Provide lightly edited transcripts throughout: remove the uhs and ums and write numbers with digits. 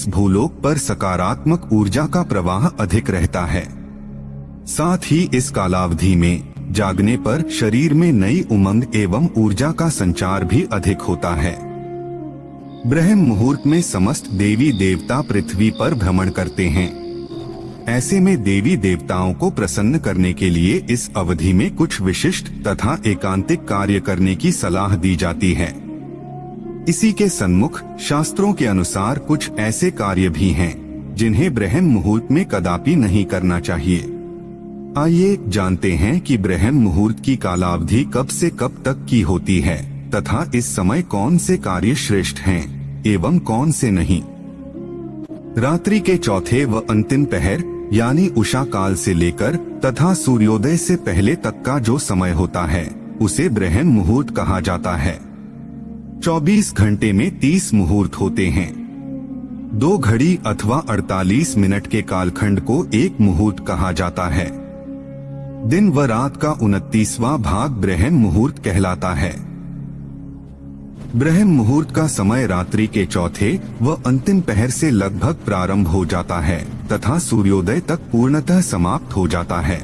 इस भूलोक पर सकारात्मक ऊर्जा का प्रवाह अधिक रहता है। साथ ही इस कालावधि में जागने पर शरीर में नई उमंग एवं ऊर्जा का संचार भी अधिक होता है। ब्रह्म मुहूर्त में समस्त देवी देवता पृथ्वी पर भ्रमण करते हैं। ऐसे में देवी देवताओं को प्रसन्न करने के लिए इस अवधि में कुछ विशिष्ट तथा एकांतिक कार्य करने की सलाह दी जाती है। इसी के सन्मुख शास्त्रों के अनुसार कुछ ऐसे कार्य भी हैं जिन्हें ब्रह्म मुहूर्त में कदापि नहीं करना चाहिए। आइए जानते हैं कि ब्रह्म मुहूर्त की कालावधि कब से कब तक की होती है तथा इस समय कौन से कार्य श्रेष्ठ हैं एवं कौन से नहीं। रात्रि के चौथे व अंतिम पहर यानी उषा काल से लेकर तथा सूर्योदय से पहले तक का जो समय होता है उसे ब्रह्म मुहूर्त कहा जाता है। 24 घंटे में 30 मुहूर्त होते हैं। 2 घड़ी अथवा 48 मिनट के कालखंड को एक मुहूर्त कहा जाता है। दिन व रात का 29वां भाग ब्रह्म मुहूर्त कहलाता है। ब्रह्म मुहूर्त का समय रात्रि के चौथे व अंतिम पहर से लगभग प्रारंभ हो जाता है तथा सूर्योदय तक पूर्णतः समाप्त हो जाता है।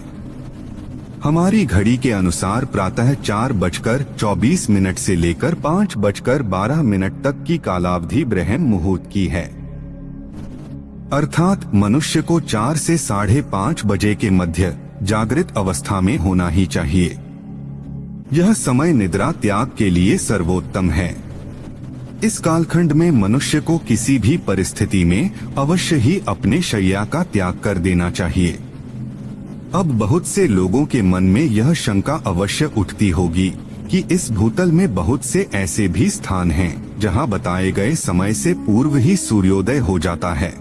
हमारी घड़ी के अनुसार प्रातः 4:24 से लेकर 5:12 तक की कालावधि ब्रह्म मुहूर्त की है। अर्थात मनुष्य को 4 से 5:30 बजे के मध्य जागृत अवस्था में होना ही चाहिए। यह समय निद्रा त्याग के लिए सर्वोत्तम है। इस कालखंड में मनुष्य को किसी भी परिस्थिति में अवश्य ही अपने शैया का त्याग कर देना चाहिए। अब बहुत से लोगों के मन में यह शंका अवश्य उठती होगी कि इस भूतल में बहुत से ऐसे भी स्थान हैं जहां बताए गए समय से पूर्व ही सूर्योदय हो जाता है।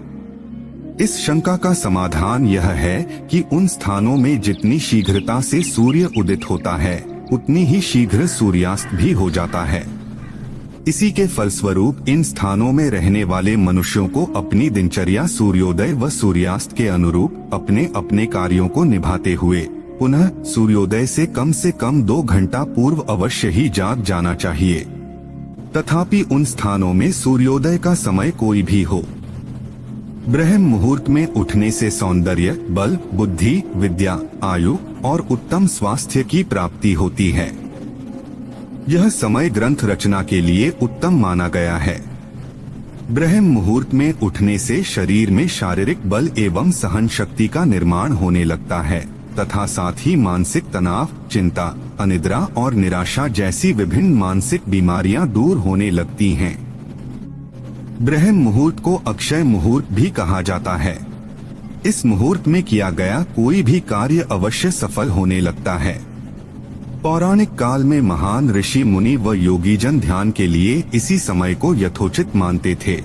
इस शंका का समाधान यह है कि उन स्थानों में जितनी शीघ्रता से सूर्य उदित होता है उतनी ही शीघ्र सूर्यास्त भी हो जाता है। इसी के फलस्वरूप इन स्थानों में रहने वाले मनुष्यों को अपनी दिनचर्या सूर्योदय व सूर्यास्त के अनुरूप अपने अपने कार्यों को निभाते हुए पुनः सूर्योदय से कम 2 घंटा पूर्व अवश्य ही जाग जाना चाहिए। तथापि उन स्थानों में सूर्योदय का समय कोई भी हो। ब्रह्म मुहूर्त में उठने से सौंदर्य, बल, बुद्धि, विद्या, आयु और उत्तम स्वास्थ्य की प्राप्ति होती है। यह समय ग्रंथ रचना के लिए उत्तम माना गया है। ब्रह्म मुहूर्त में उठने से शरीर में शारीरिक बल एवं सहन शक्ति का निर्माण होने लगता है तथा साथ ही मानसिक तनाव, चिंता, अनिद्रा और निराशा जैसी विभिन्न मानसिक बीमारियां दूर होने लगती हैं। ब्रह्म मुहूर्त को अक्षय मुहूर्त भी कहा जाता है। इस मुहूर्त में किया गया कोई भी कार्य अवश्य सफल होने लगता है। पौराणिक काल में महान ऋषि मुनि व योगीजन ध्यान के लिए इसी समय को यथोचित मानते थे।